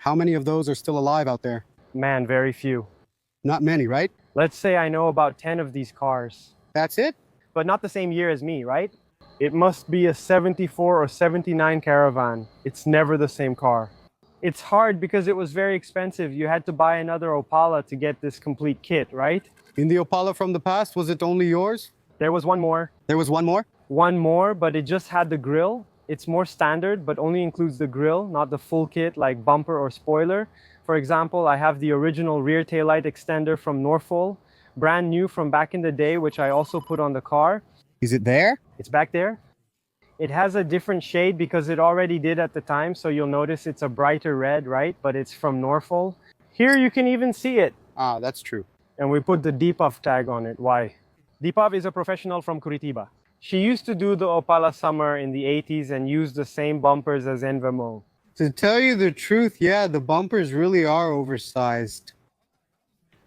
How many of those are still alive out there? Man, very few. Not many, right? Let's say I know about 10 of these cars. That's it? But not the same year as me, right? It must be a 74 or 79 Caravan. It's never the same car. It's hard because it was very expensive. You had to buy another Opala to get this complete kit, right? In the Opala from the past, was it only yours? There was one more. There was one more? One more, but it just had the grille. It's more standard, but only includes the grille, not the full kit like bumper or spoiler. For example, I have the original rear taillight extender from Norfolk, brand new from back in the day, which I also put on the car. Is it there? It's back there. It has a different shade because it already did at the time, so you'll notice it's a brighter red, right? But it's from Norfolk. Here you can even see it. Ah, that's true. And we put the Deepov tag on it. Why? Deepov is a professional from Curitiba. She used to do the Opala summer in the 80s and use the same bumpers as Envemo. To tell you the truth, yeah, the bumpers really are oversized.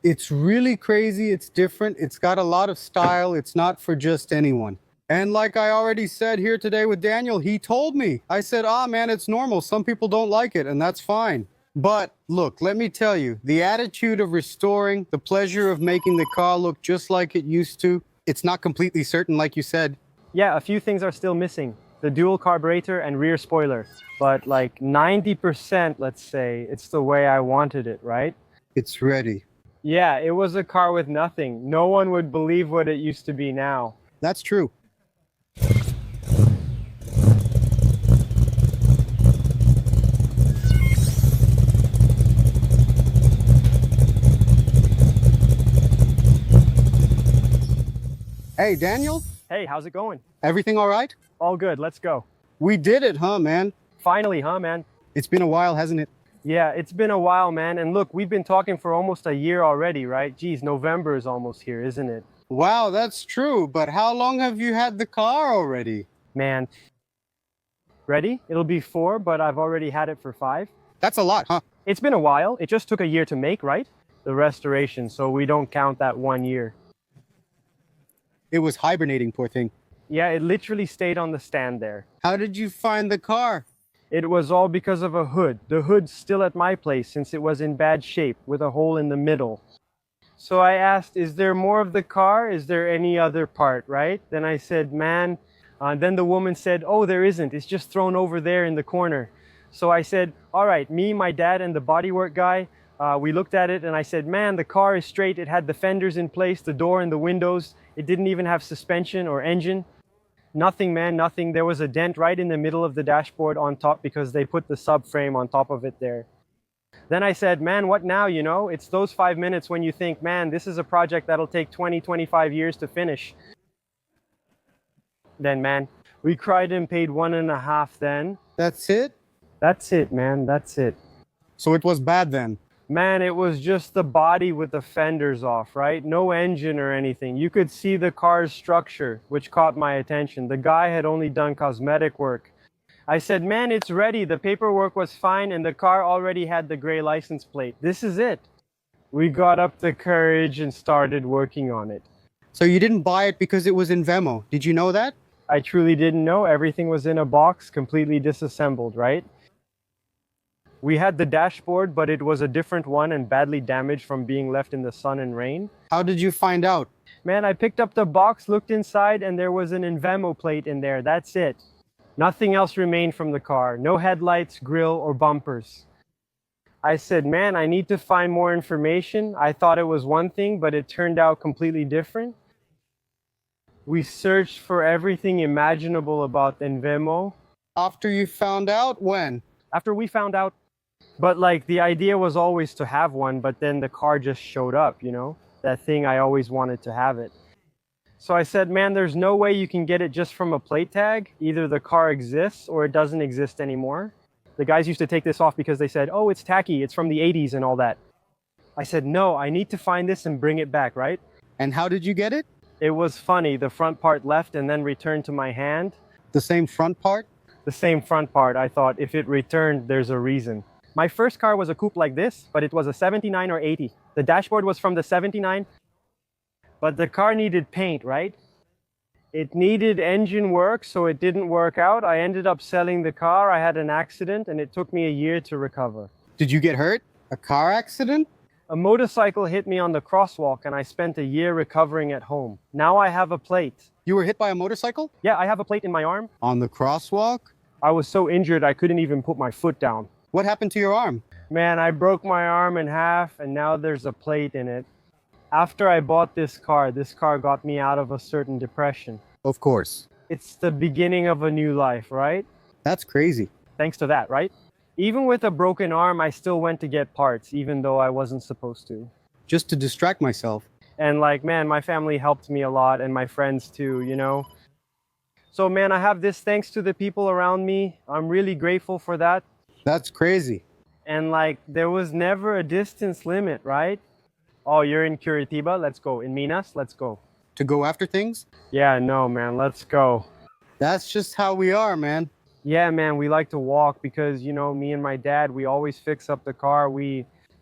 It's really crazy, it's different, it's got a lot of style, it's not for just anyone. And like I already said here today with Daniel, he told me. I said, man, it's normal, some people don't like it, and that's fine. But look, let me tell you, the attitude of restoring, the pleasure of making the car look just like it used to, it's not completely certain like you said. Yeah, a few things are still missing. The dual carburetor and rear spoiler. But like 90%, let's say, it's the way I wanted it, right? It's ready. Yeah, it was a car with nothing. No one would believe what it used to be now. That's true. Hey, Daniel? Hey, how's it going? Everything all right? All good, let's go. We did it, huh, man? Finally, huh, man? It's been a while, hasn't it? Yeah, it's been a while, man. And look, we've been talking for almost a year already, right? Geez, November is almost here, isn't it? Wow, that's true. But how long have you had the car already? Man. Ready? It'll be 4, but I've already had it for 5. That's a lot, huh? It's been a while. It just took a year to make, right? The restoration, so we don't count that 1 year. It was hibernating, poor thing. Yeah, it literally stayed on the stand there. How did you find the car? It was all because of a hood. The hood's still at my place since it was in bad shape with a hole in the middle. So I asked, is there more of the car? Is there any other part, right? Then I said, man. Then the woman said, oh, there isn't. It's just thrown over there in the corner. So I said, all right, me, my dad, and the bodywork guy, we looked at it and I said, man, the car is straight. It had the fenders in place, the door and the windows. It didn't even have suspension or engine. Nothing, man, nothing. There was a dent right in the middle of the dashboard on top because they put the subframe on top of it there. Then I said, man, what now, you know? It's those 5 minutes when you think, man, this is a project that'll take 20, 25 years to finish. Then, man, we cried and paid 1.5 then. That's it? That's it, man, that's it. So it was bad then? Man, it was just the body with the fenders off, right? No engine or anything. You could see the car's structure, which caught my attention. The guy had only done cosmetic work. I said, man, it's ready. The paperwork was fine and the car already had the gray license plate. This is it. We got up the courage and started working on it. So you didn't buy it because it was in Envemo. Did you know that? I truly didn't know. Everything was in a box, completely disassembled, right? We had the dashboard, but it was a different one and badly damaged from being left in the sun and rain. How did you find out? Man, I picked up the box, looked inside, and there was an Envemo plate in there. That's it. Nothing else remained from the car. No headlights, grille, or bumpers. I said, man, I need to find more information. I thought it was one thing, but it turned out completely different. We searched for everything imaginable about Envemo. After you found out, when? After we found out. But like the idea was always to have one, but then the car just showed up, you know? That thing I always wanted to have it. So I said, man, there's no way you can get it just from a plate tag. Either the car exists or it doesn't exist anymore. The guys used to take this off because they said, oh, it's tacky, it's from the 80s and all that. I said, no, I need to find this and bring it back, right? And how did you get it? It was funny. The front part left and then returned to my hand. The same front part? The same front part. I thought if it returned, there's a reason. My first car was a coupe like this, but it was a 79 or 80. The dashboard was from the 79, but the car needed paint, right? It needed engine work, so it didn't work out. I ended up selling the car. I had an accident, and it took me a year to recover. Did you get hurt? A car accident? A motorcycle hit me on the crosswalk and I spent a year recovering at home. Now I have a plate. You were hit by a motorcycle? Yeah, I have a plate in my arm. On the crosswalk? I was so injured I couldn't even put my foot down. What happened to your arm? Man, I broke my arm in half and now there's a plate in it. After I bought this car got me out of a certain depression. Of course. It's the beginning of a new life, right? That's crazy. Thanks to that, right? Even with a broken arm, I still went to get parts, even though I wasn't supposed to. Just to distract myself. And like, man, my family helped me a lot and my friends too, you know? So man, I have this thanks to the people around me. I'm really grateful for that. That's crazy. And like, there was never a distance limit, right? Oh, you're in Curitiba? Let's go. In Minas? Let's go. To go after things? Yeah, no, man, let's go. That's just how we are, man. Yeah, man, we like to walk because, you know, me and my dad, we always fix up the car.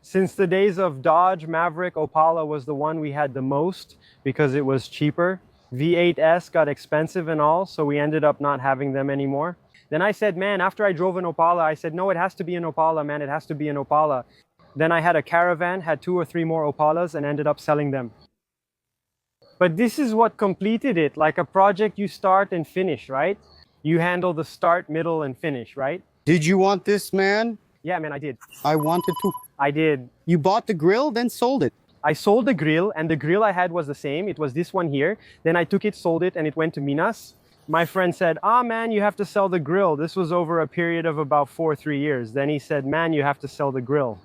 Since the days of Dodge, Maverick, Opala was the one we had the most because it was cheaper. V8S got expensive and all, so we ended up not having them anymore. Then I said, man, after I drove an Opala, I said, no, it has to be an Opala, man, it has to be an Opala. Then I had a Caravan, had 2 or 3 more Opalas and ended up selling them. But this is what completed it, like a project you start and finish, right? You handle the start, middle, and finish, right? Did you want this, man? Yeah, man, I did. I wanted to. I did. You bought the grill, then sold it. I sold the grill, and the grill I had was the same. It was this one here. Then I took it, sold it, and it went to Minas. My friend said, man, you have to sell the grill. This was over a period of about 4 or 3 years. Then he said, man, you have to sell the grill.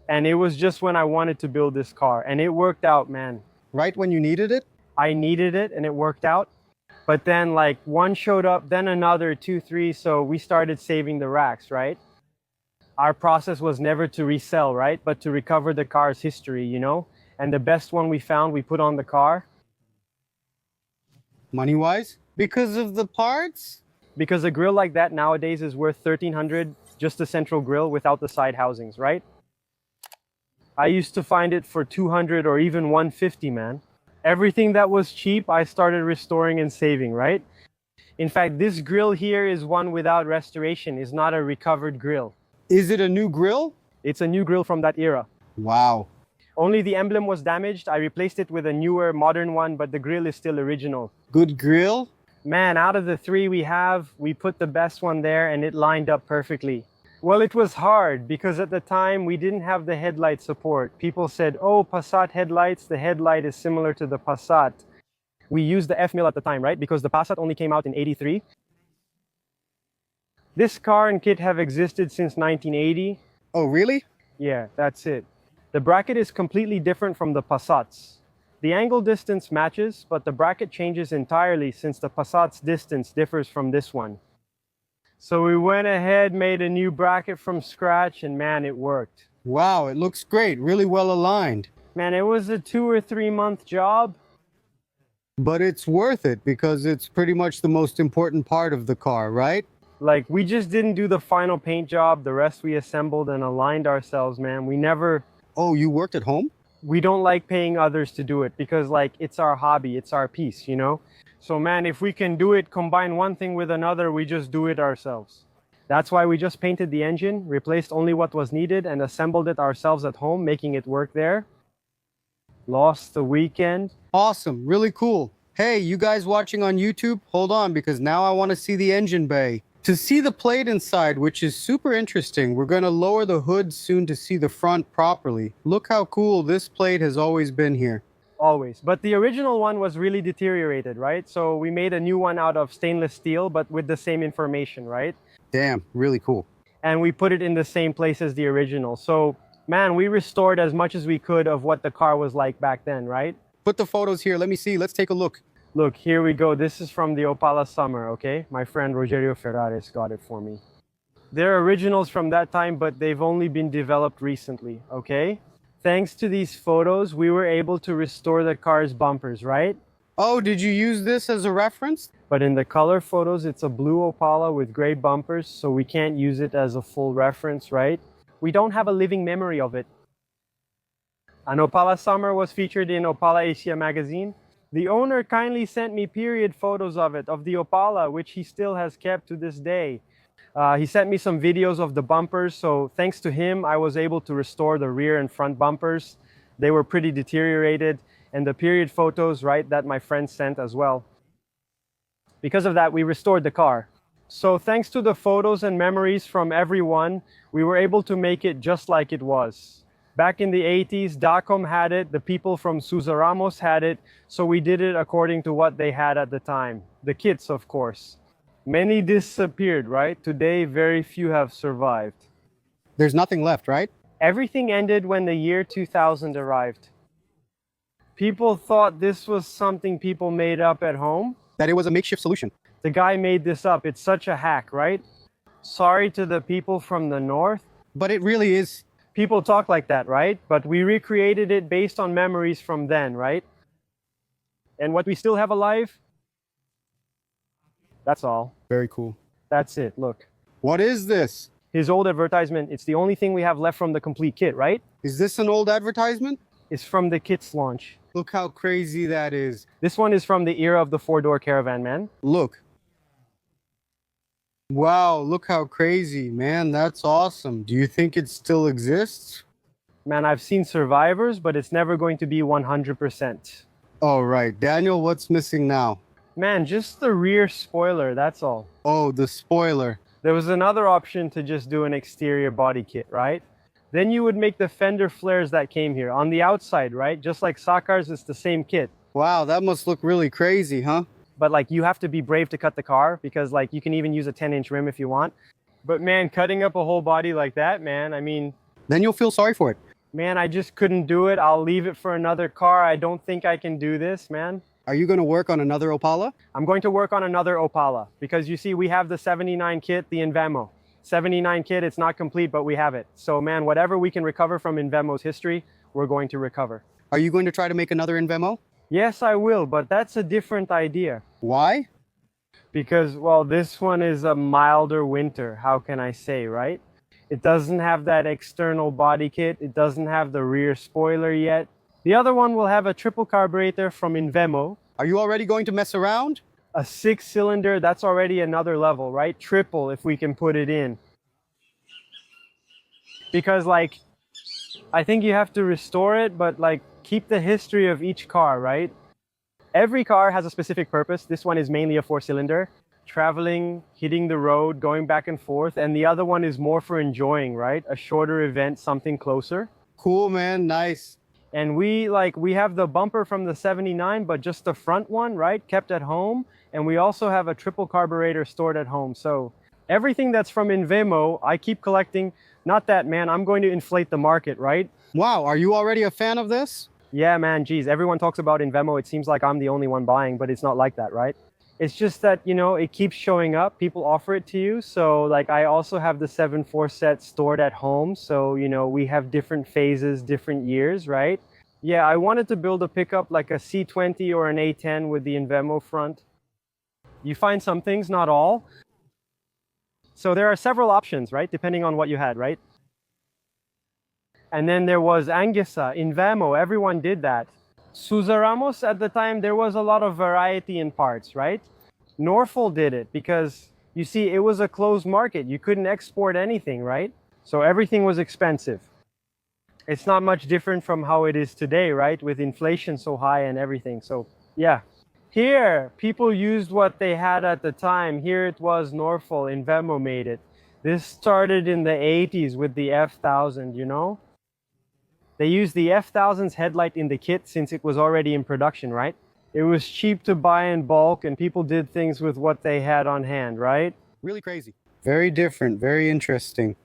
And it was just when I wanted to build this car. And it worked out, man. Right when you needed it? I needed it, and it worked out. But then like one showed up, then another, 2, 3. So we started saving the racks, right? Our process was never to resell, right? But to recover the car's history, you know? And the best one we found, we put on the car. Money-wise? Because of the parts? Because a grill like that nowadays is worth $1,300, just a central grill without the side housings, right? I used to find it for $200 or even $150, man. Everything that was cheap, I started restoring and saving, right? In fact, this grill here is one without restoration. It's not a recovered grill. Is it a new grill? It's a new grill from that era. Wow. Only the emblem was damaged. I replaced it with a newer, modern one, but the grill is still original. Good grill? Man, out of the 3 we have, we put the best one there and it lined up perfectly. Well, it was hard because at the time we didn't have the headlight support. People said, oh, Passat headlights, the headlight is similar to the Passat. We used the F-mill at the time, right? Because the Passat only came out in '83. This car and kit have existed since 1980. Oh, really? Yeah, that's it. The bracket is completely different from the Passats. The angle distance matches, but the bracket changes entirely since the Passat's distance differs from this one. So we went ahead, made a new bracket from scratch, and man, it worked. Wow, it looks great. Really well aligned. Man, it was a 2 or 3 month job. But it's worth it because it's pretty much the most important part of the car, right? Like, we just didn't do the final paint job. The rest we assembled and aligned ourselves, man. Oh, you worked at home? We don't like paying others to do it because, like, it's our hobby, it's our piece, you know? So, man, if we can do it, combine one thing with another, we just do it ourselves. That's why we just painted the engine, replaced only what was needed, and assembled it ourselves at home, making it work there. Lost the weekend. Awesome, really cool. Hey, you guys watching on YouTube, hold on because now I want to see the engine bay. To see the plate inside, which is super interesting, we're going to lower the hood soon to see the front properly. Look how cool this plate has always been here. Always. But the original one was really deteriorated, right? So we made a new one out of stainless steel, but with the same information, right? Damn, really cool. And we put it in the same place as the original. So, man, we restored as much as we could of what the car was like back then, right? Put the photos here. Let me see. Let's take a look. Look, here we go. This is from the Opala summer, okay? My friend Rogerio Ferrares got it for me. They're originals from that time, but they've only been developed recently, okay? Thanks to these photos, we were able to restore the car's bumpers, right? Oh, did you use this as a reference? But in the color photos, it's a blue Opala with gray bumpers, so we can't use it as a full reference, right? We don't have a living memory of it. An Opala summer was featured in Opala Asia magazine. The owner kindly sent me period photos of it, of the Opala, which he still has kept to this day. He sent me some videos of the bumpers, so thanks to him, I was able to restore the rear and front bumpers. They were pretty deteriorated, and the period photos, right, that my friend sent as well. Because of that, we restored the car. So thanks to the photos and memories from everyone, we were able to make it just like it was. Back in the 80s, Dacom had it, the people from Sousa Ramos had it, so we did it according to what they had at the time. The kits, of course. Many disappeared, right? Today, very few have survived. There's nothing left, right? Everything ended when the year 2000 arrived. People thought this was something people made up at home. That it was a makeshift solution. The guy made this up. It's such a hack, right? Sorry to the people from the north. But it really is. People talk like that, right? But we recreated it based on memories from then, right? And what we still have alive, that's all. Very cool. That's it, look. What is this? His old advertisement, it's the only thing we have left from the complete kit, right? Is this an old advertisement? It's from the kit's launch. Look how crazy that is. This one is from the era of the four-door Caravan, man. Look. Wow, look how crazy, man. That's awesome. Do you think it still exists? Man, I've seen survivors, but it's never going to be 100%. All right. Daniel, what's missing now? Man, just the rear spoiler, that's all. Oh, the spoiler. There was another option to just do an exterior body kit, right? Then you would make the fender flares that came here on the outside, right? Just like Sakar's, it's the same kit. Wow, that must look really crazy, huh? But like you have to be brave to cut the car because like you can even use a 10-inch rim if you want. But man, cutting up a whole body like that, man, I mean... Then you'll feel sorry for it. Man, I just couldn't do it. I'll leave it for another car. I don't think I can do this, man. Are you going to work on another Opala? I'm going to work on another Opala because you see, we have the 79 kit, the Envemo. 79 kit, it's not complete, but we have it. So man, whatever we can recover from Envemo's history, we're going to recover. Are you going to try to make another Envemo? Yes, I will, but that's a different idea. Why? Because, well, this one is a milder winter, how can I say, right? It doesn't have that external body kit. It doesn't have the rear spoiler yet. The other one will have a triple carburetor from Envemo. Are you already going to mess around? A 6-cylinder, that's already another level, right? Triple if we can put it in. Because like, I think you have to restore it, but like keep the history of each car, right? Every car has a specific purpose. This one is mainly a 4-cylinder. Traveling, hitting the road, going back and forth. And the other one is more for enjoying, right? A shorter event, something closer. Cool, man. Nice. And we have the bumper from the 79, but just the front one, right? Kept at home. And we also have a triple carburetor stored at home. So everything that's from Envemo, I keep collecting. Not that, man, I'm going to inflate the market, right? Wow, are you already a fan of this? Yeah, man, geez, everyone talks about Envemo. It seems like I'm the only one buying, but it's not like that, right? It's just that, you know, it keeps showing up. People offer it to you. So like I also have the 7.4 set stored at home. So, you know, we have different phases, different years, right? Yeah, I wanted to build a pickup like a C20 or an A10 with the Envemo front. You find some things, not all. So there are several options, right? Depending on what you had, right? And then there was Anguissa, Envemo, everyone did that. Sousa Ramos at the time, there was a lot of variety in parts, right? Norfolk did it because, you see, it was a closed market. You couldn't export anything, right? So everything was expensive. It's not much different from how it is today, right? With inflation so high and everything. So, yeah. Here, people used what they had at the time. Here it was Norfolk, Envemo made it. This started in the 80s with the F1000, you know? They used the F1000's headlight in the kit since it was already in production, right? It was cheap to buy in bulk and people did things with what they had on hand, right? Really crazy. Very different, very interesting.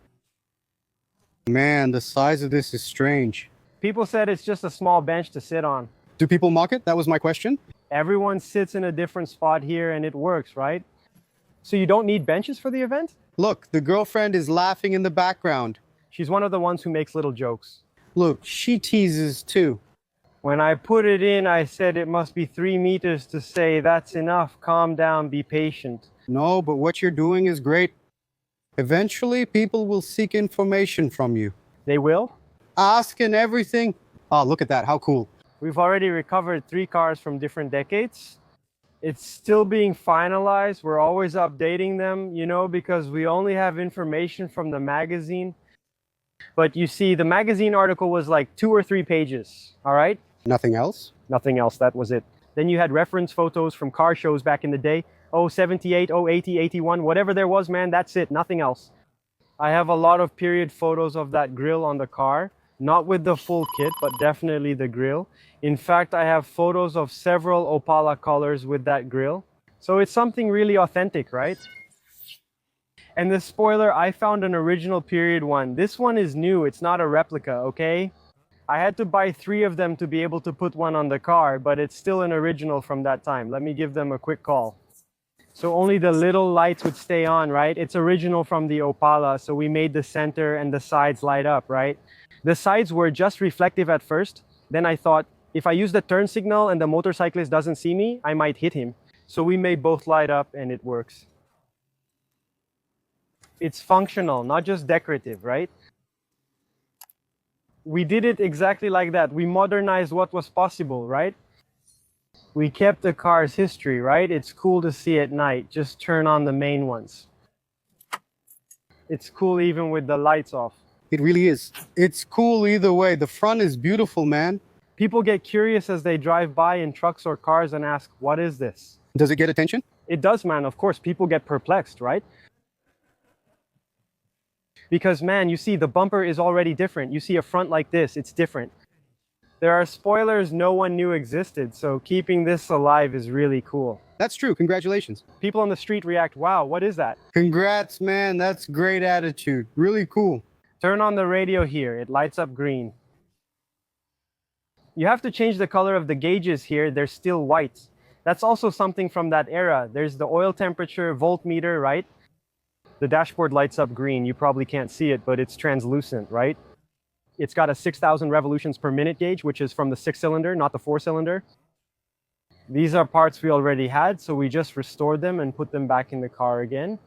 Man, the size of this is strange. People said it's just a small bench to sit on. Do people mock it? That was my question. Everyone sits in a different spot here and it works, right? So you don't need benches for the event? Look, the girlfriend is laughing in the background. She's one of the ones who makes little jokes. Look, she teases too. When I put it in, I said it must be 3 meters to say, that's enough, calm down, be patient. No, but what you're doing is great. Eventually, people will seek information from you. They will? Ask and everything. Oh, look at that. How cool. We've already recovered 3 cars from different decades. It's still being finalized. We're always updating them, you know, because we only have information from the magazine. But you see, the magazine article was like 2 or 3 pages, all right? Nothing else? Nothing else, that was it. Then you had reference photos from car shows back in the day. Oh, 78, oh, 80, 81, whatever there was, man, that's it, nothing else. I have a lot of period photos of that grill on the car. Not with the full kit, but definitely the grill. In fact, I have photos of several Opala colors with that grill. So it's something really authentic, right? And the spoiler, I found an original period one. This one is new, it's not a replica, okay? I had to buy 3 of them to be able to put one on the car, but it's still an original from that time. Let me give them a quick call. So only the little lights would stay on, right? It's original from the Opala, so we made the center and the sides light up, right? The sides were just reflective at first. Then I thought, if I use the turn signal and the motorcyclist doesn't see me, I might hit him. So we made both light up and it works. It's functional, not just decorative, right? We did it exactly like that. We modernized what was possible, right? We kept the car's history, right? It's cool to see at night. Just turn on the main ones. It's cool even with the lights off. It really is. It's cool either way. The front is beautiful, man. People get curious as they drive by in trucks or cars and ask, what is this? Does it get attention? It does, man. Of course, people get perplexed, right? Because, man, you see, the bumper is already different. You see a front like this, it's different. There are spoilers no one knew existed, so keeping this alive is really cool. That's true. Congratulations. People on the street react, wow, what is that? Congrats, man. That's great attitude. Really cool. Turn on the radio here. It lights up green. You have to change the color of the gauges here. They're still white. That's also something from that era. There's the oil temperature voltmeter, right? The dashboard lights up green. You probably can't see it, but it's translucent, right? It's got a 6,000 revolutions per minute gauge, which is from the 6-cylinder, not the 4-cylinder. These are parts we already had, so we just restored them and put them back in the car again.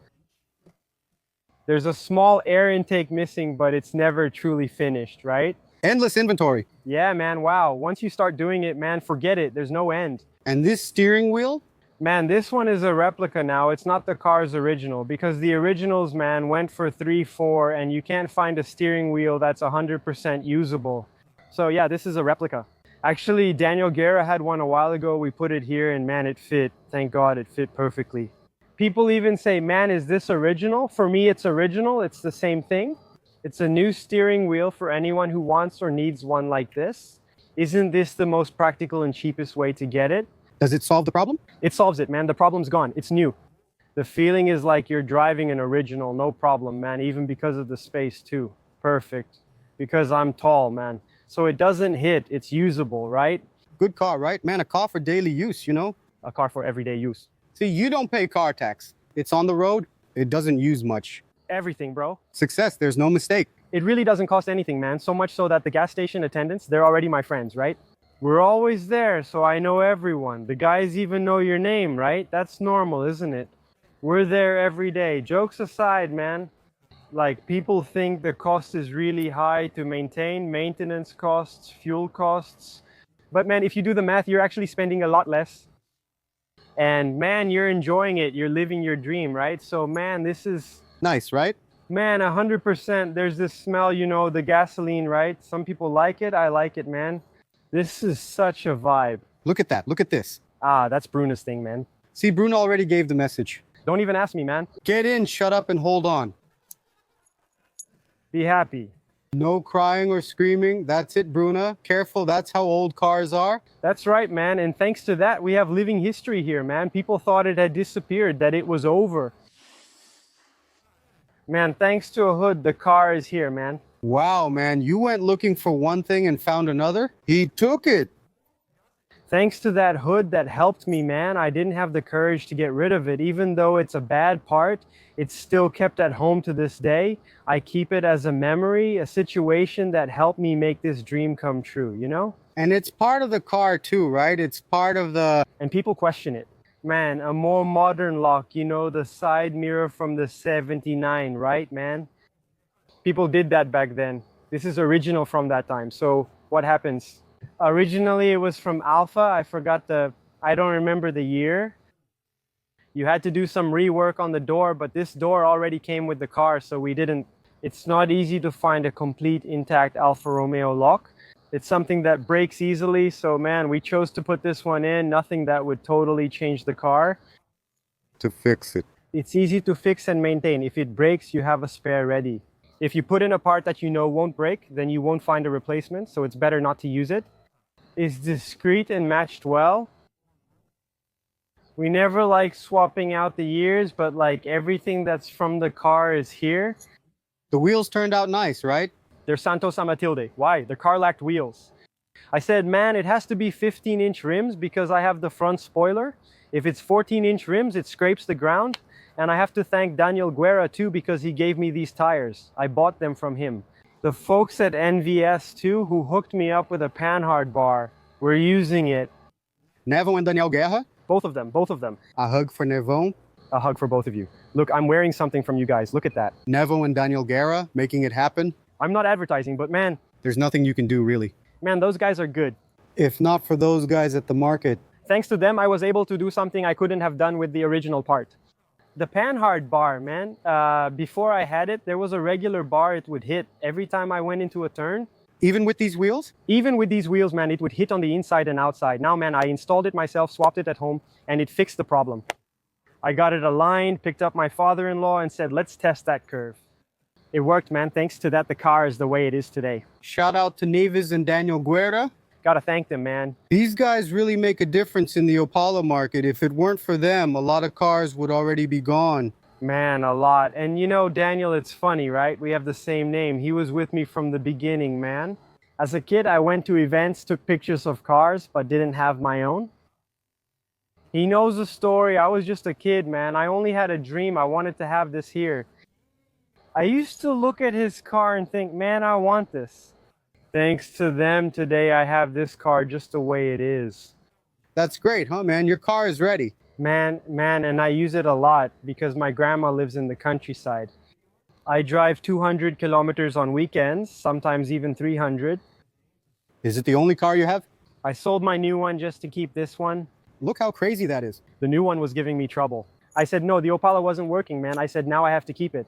There's a small air intake missing, but it's never truly finished, right? Endless inventory. Yeah, man, wow. Once you start doing it, man, forget it. There's no end. And this steering wheel? Man, this one is a replica now. It's not the car's original because the originals, man, went for 3-4 and you can't find a steering wheel that's 100% usable. So yeah, this is a replica. Actually, Daniel Guerra had one a while ago. We put it here and man, it fit. Thank God it fit perfectly. People even say, man, is this original? For me, it's original. It's the same thing. It's a new steering wheel for anyone who wants or needs one like this. Isn't this the most practical and cheapest way to get it? Does it solve the problem? It solves it, man. The problem's gone. It's new. The feeling is like you're driving an original, no problem, man, even because of the space too. Perfect. Because I'm tall, man. So it doesn't hit, it's usable, right? Good car, right? Man, a car for daily use, you know? A car for everyday use. See, you don't pay car tax. It's on the road. It doesn't use much. Everything, bro. Success, there's no mistake. It really doesn't cost anything, man. So much so that the gas station attendants, they're already my friends, right? We're always there, so I know everyone. The guys even know your name, right? That's normal, isn't it? We're there every day. Jokes aside, man. Like, people think the cost is really high to maintain, maintenance costs, fuel costs. But man, if you do the math, you're actually spending a lot less. And man, you're enjoying it. You're living your dream, right? So man, this is... Nice, right? Man, 100%. There's this smell, you know, the gasoline, right? Some people like it. I like it, man. This is such a vibe. Look at that. Look at this. Ah, that's Bruno's thing, man. See, Bruno already gave the message. Don't even ask me, man. Get in, shut up, and hold on. Be happy. No crying or screaming. That's it, Bruna. Careful, that's how old cars are. That's right, man. And thanks to that, we have living history here, man. People thought it had disappeared, that it was over. Man, thanks to a hood, the car is here, man. Wow, man, you went looking for one thing and found another? He took it. Thanks to that hood that helped me, man. I didn't have the courage to get rid of it. Even though it's a bad part, it's still kept at home to this day. I keep it as a memory, a situation that helped me make this dream come true, you know? And it's part of the car too, right? It's part of the... And people question it. Man, a more modern lock, you know, the side mirror from the 79, right, man? People did that back then. This is original from that time. So what happens? Originally, it was from Alpha. I don't remember the year. You had to do some rework on the door, but this door already came with the car, so we didn't. It's not easy to find a complete intact Alfa Romeo lock. It's something that breaks easily, so man, we chose to put this one in, nothing that would totally change the car. To fix it. It's easy to fix and maintain. If it breaks, you have a spare ready. If you put in a part that you know won't break, then you won't find a replacement, so it's better not to use it. It's discreet and matched well. We never like swapping out the years, but like everything that's from the car is here. The wheels turned out nice, right? They're Santos a Matilde. Why? The car lacked wheels. I said, man, it has to be 15-inch rims because I have the front spoiler. If it's 14-inch rims, it scrapes the ground. And I have to thank Daniel Guerra too because he gave me these tires. I bought them from him. The folks at NVS too, who hooked me up with a panhard bar, were using it. Nevo and Daniel Guerra? Both of them, both of them. A hug for Nevo. A hug for both of you. Look, I'm wearing something from you guys. Look at that. Nevo and Daniel Guerra making it happen. I'm not advertising, but man, There's nothing you can do, really. man, those guys are good. If not for those guys at the market. Thanks to them, I was able to do something I couldn't have done with the original part. The panhard bar, man, before I had it, there was a regular bar it would hit every time I went into a turn. Even with these wheels? Even with these wheels, man, it would hit on the inside and outside. Now, man, I installed it myself, swapped it at home, and it fixed the problem. I got it aligned, picked up my father-in-law and said, let's test that curve. It worked, man. Thanks to that, the car is the way it is today. Shout out to Neves and Daniel Guerra. Gotta thank them, man. These guys really make a difference in the Opala market. If it weren't for them, a lot of cars would already be gone. Man, a lot. And you know, Daniel, it's funny, right? We have the same name. He was with me from the beginning, man. As a kid, I went to events, took pictures of cars, but didn't have my own. He knows the story. I was just a kid, man. I only had a dream. I wanted to have this here. I used to look at his car and think, man, I want this. Thanks to them, today I have this car just the way it is. That's great, huh, man? Your car is ready. Man, and I use it a lot because my grandma lives in the countryside. I drive 200 kilometers on weekends, sometimes even 300. Is it the only car you have? I sold my new one just to keep this one. Look how crazy that is. The new one was giving me trouble. I said, no, the Opala wasn't working, man. I said, now I have to keep it.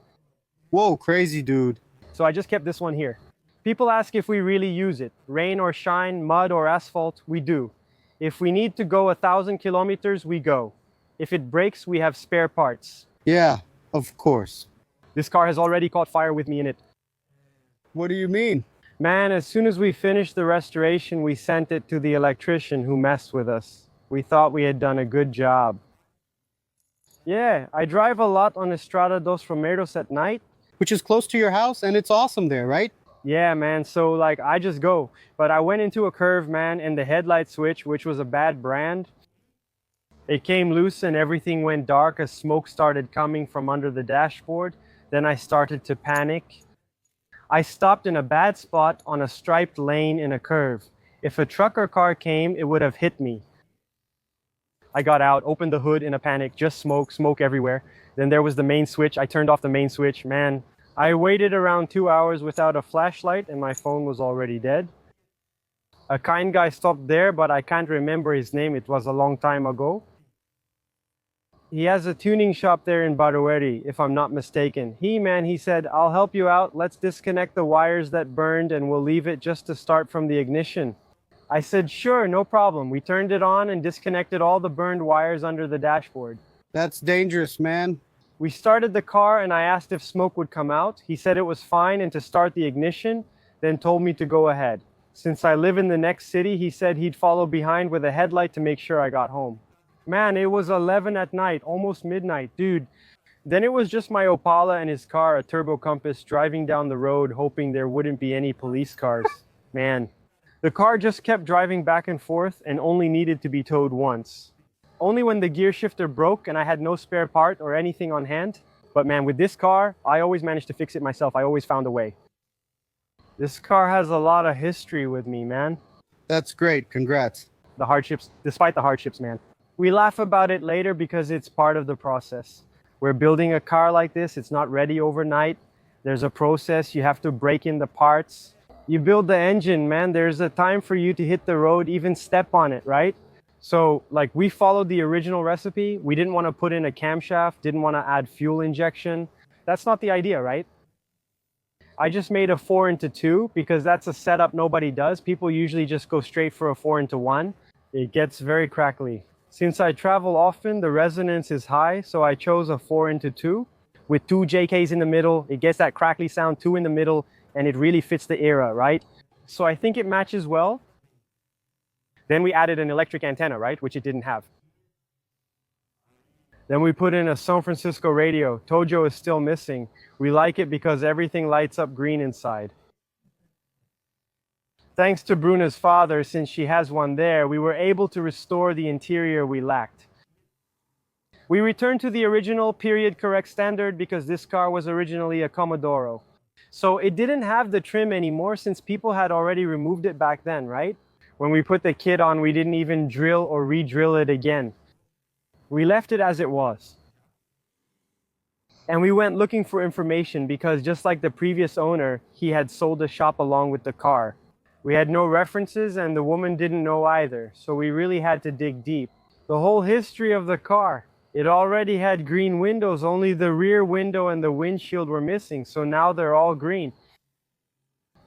Whoa, crazy, dude. So I just kept this one here. People ask if we really use it. Rain or shine, mud or asphalt, we do. If we need to go 1,000 kilometers, we go. If it breaks, we have spare parts. Yeah, of course. This car has already caught fire with me in it. What do you mean? Man, as soon as we finished the restoration, we sent it to the electrician who messed with us. We thought we had done a good job. Yeah, I drive a lot on Estrada dos Romeros at night. Which is close to your house, and it's awesome there, right? Yeah, man, so like I just go. But I went into a curve, man, and the headlight switch, which was a bad brand, it came loose and everything went dark as smoke started coming from under the dashboard. Then I started to panic. I stopped in a bad spot on a striped lane in a curve. If a truck or car came, it would have hit me. I got out, opened the hood in a panic, just smoke everywhere. Then there was the main switch. I turned off the main switch. Man, I waited around 2 hours without a flashlight and my phone was already dead. A kind guy stopped there, but I can't remember his name. It was a long time ago. He has a tuning shop there in Barueri, if I'm not mistaken. He said, I'll help you out. Let's disconnect the wires that burned and we'll leave it just to start from the ignition. I said, sure, no problem. We turned it on and disconnected all the burned wires under the dashboard. That's dangerous, man. We started the car and I asked if smoke would come out. He said it was fine and to start the ignition, then told me to go ahead. Since I live in the next city, he said he'd follow behind with a headlight to make sure I got home. Man, it was 11 at night, almost midnight, dude. Then it was just my Opala and his car, a Turbo Compass, driving down the road hoping there wouldn't be any police cars. Man, the car just kept driving back and forth and only needed to be towed once. Only when the gear shifter broke and I had no spare part or anything on hand. But man, with this car, I always managed to fix it myself. I always found a way. This car has a lot of history with me, man. That's great. Congrats. The hardships, despite the hardships, man. We laugh about it later because it's part of the process. We're building a car like this. It's not ready overnight. There's a process. You have to break in the parts. You build the engine, man. There's a time for you to hit the road, even step on it, right? So like we followed the original recipe. We didn't want to put in a camshaft, didn't want to add fuel injection. That's not the idea, right? I just made a 4x2 because that's a setup nobody does. People usually just go straight for a 4x1. It gets very crackly. Since I travel often, the resonance is high, so I chose a 4x2 with 2 JKs in the middle. It gets that crackly sound, 2 in the middle, and it really fits the era, right? So I think it matches well. Then we added an electric antenna, right? Which it didn't have. Then we put in a San Francisco radio. Tojo is still missing. We like it because everything lights up green inside. Thanks to Bruna's father, since she has one there, we were able to restore the interior we lacked. We returned to the original period correct standard because this car was originally a Commodoro. So it didn't have the trim anymore since people had already removed it back then, right? When we put the kit on, we didn't even drill or re-drill it again. We left it as it was. And we went looking for information because just like the previous owner, he had sold the shop along with the car. We had no references and the woman didn't know either, so we really had to dig deep. The whole history of the car. It already had green windows, only the rear window and the windshield were missing, so now they're all green.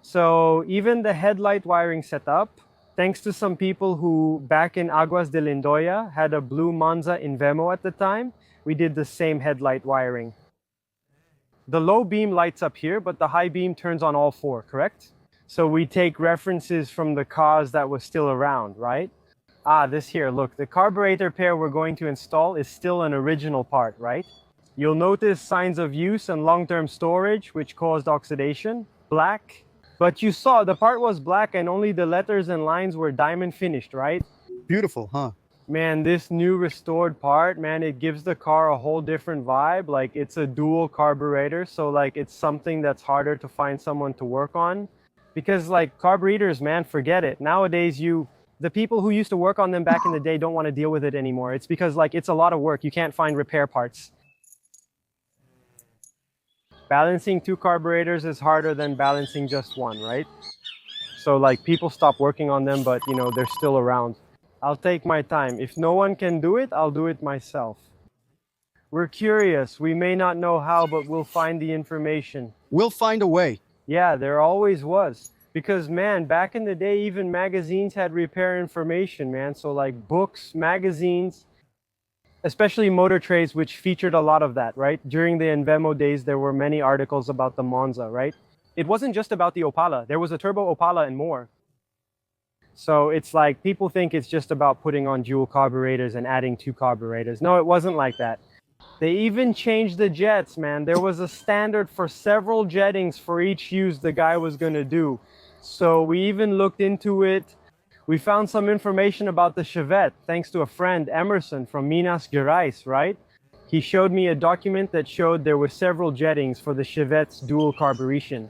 So even the headlight wiring set up, thanks to some people who, back in Aguas de Lindoya, had a blue Monza Envemo at the time, we did the same headlight wiring. The low beam lights up here, but the high beam turns on all 4, correct? So we take references from the cars that was still around, right? This here, look, the carburetor pair we're going to install is still an original part, right? You'll notice signs of use and long-term storage, which caused oxidation, black. But you saw the part was black and only the letters and lines were diamond finished, right? Beautiful, huh? Man, this new restored part, man, it gives the car a whole different vibe. Like it's a dual carburetor, so like it's something that's harder to find someone to work on. Because like carburetors, man, forget it. Nowadays, the people who used to work on them back in the day don't want to deal with it anymore. It's because like it's a lot of work. You can't find repair parts. Balancing 2 carburetors is harder than balancing just one, right? So like people stop working on them, but you know, they're still around. I'll take my time. If no one can do it, I'll do it myself. We're curious. We may not know how, but we'll find the information. We'll find a way. Yeah, there always was. Because man, back in the day, even magazines had repair information, man. So like books, magazines, especially Motor Trades, which featured a lot of that, right? During the Envemo days, there were many articles about the Monza, right? It wasn't just about the Opala. There was a turbo Opala and more. So it's like people think it's just about putting on dual carburetors and adding 2 carburetors. No, it wasn't like that. They even changed the jets, man. There was a standard for several jettings for each use the guy was going to do. So we even looked into it. We found some information about the Chevette, thanks to a friend, Emerson, from Minas Gerais, right? He showed me a document that showed there were several jettings for the Chevette's dual carburation.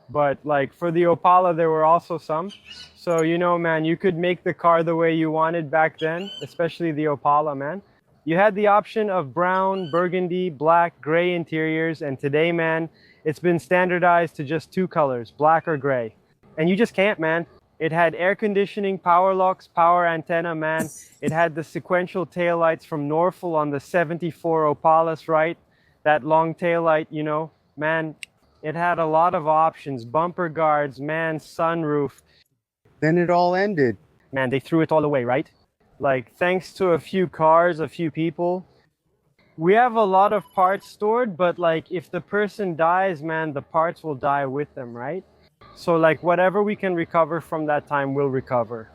But like for the Opala, there were also some. So, you know, man, you could make the car the way you wanted back then, especially the Opala, man. You had the option of brown, burgundy, black, gray interiors, and today, man, it's been standardized to just 2 colors, black or gray. And you just can't, man. It had air conditioning, power locks, power antenna, man. It had the sequential taillights from Norfolk on the 74 Opalas, right? That long taillight, you know, man, it had a lot of options. Bumper guards, man, sunroof. Then it all ended. Man, they threw it all away, right? Like, thanks to a few cars, a few people, we have a lot of parts stored, but like, if the person dies, man, the parts will die with them, right? So like, whatever we can recover from that time, we'll recover.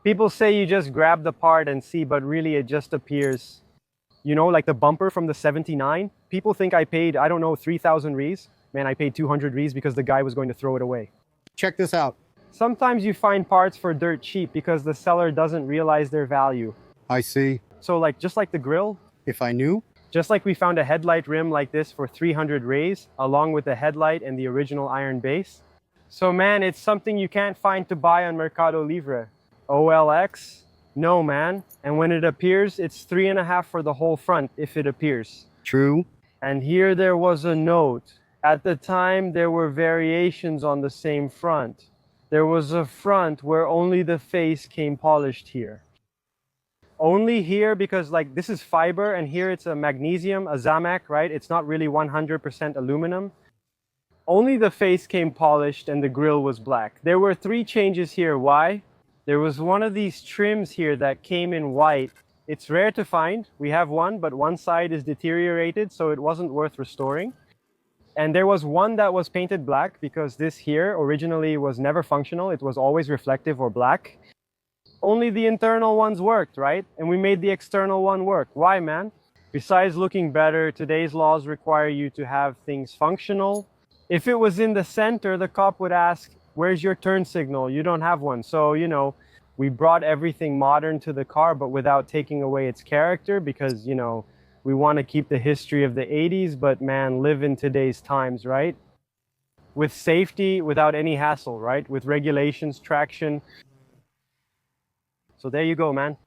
People say you just grab the part and see, but really it just appears. You know, like the bumper from the 79, people think I paid, I don't know, 3,000 Ries. Man, I paid 200 Ries because the guy was going to throw it away. Check this out. Sometimes you find parts for dirt cheap because the seller doesn't realize their value. I see. So like, just like the grill, If I knew, just like we found a headlight rim like this for 300 Ries, along with the headlight and the original iron base. So man, it's something you can't find to buy on Mercado Libre. OLX? No, man. And when it appears, it's 3.5 for the whole front if it appears. true. And here there was a note. At the time, there were variations on the same front. There was a front where only the face came polished here. Only here because like this is fiber and here it's a magnesium, a Zamac, right? It's not really 100% aluminum. Only the face came polished and the grille was black. There were 3 changes here. Why? There was one of these trims here that came in white. It's rare to find. We have one, but one side is deteriorated, so it wasn't worth restoring. And there was one that was painted black because this here originally was never functional. It was always reflective or black. Only the internal ones worked, right? And we made the external one work. Why, man? Besides looking better, today's laws require you to have things functional. If it was in the center, the cop would ask, where's your turn signal? You don't have one. So, you know, we brought everything modern to the car, but without taking away its character because, you know, we want to keep the history of the 80s, but man, live in today's times, right? With safety, without any hassle, right? With regulations, traction. So there you go, man.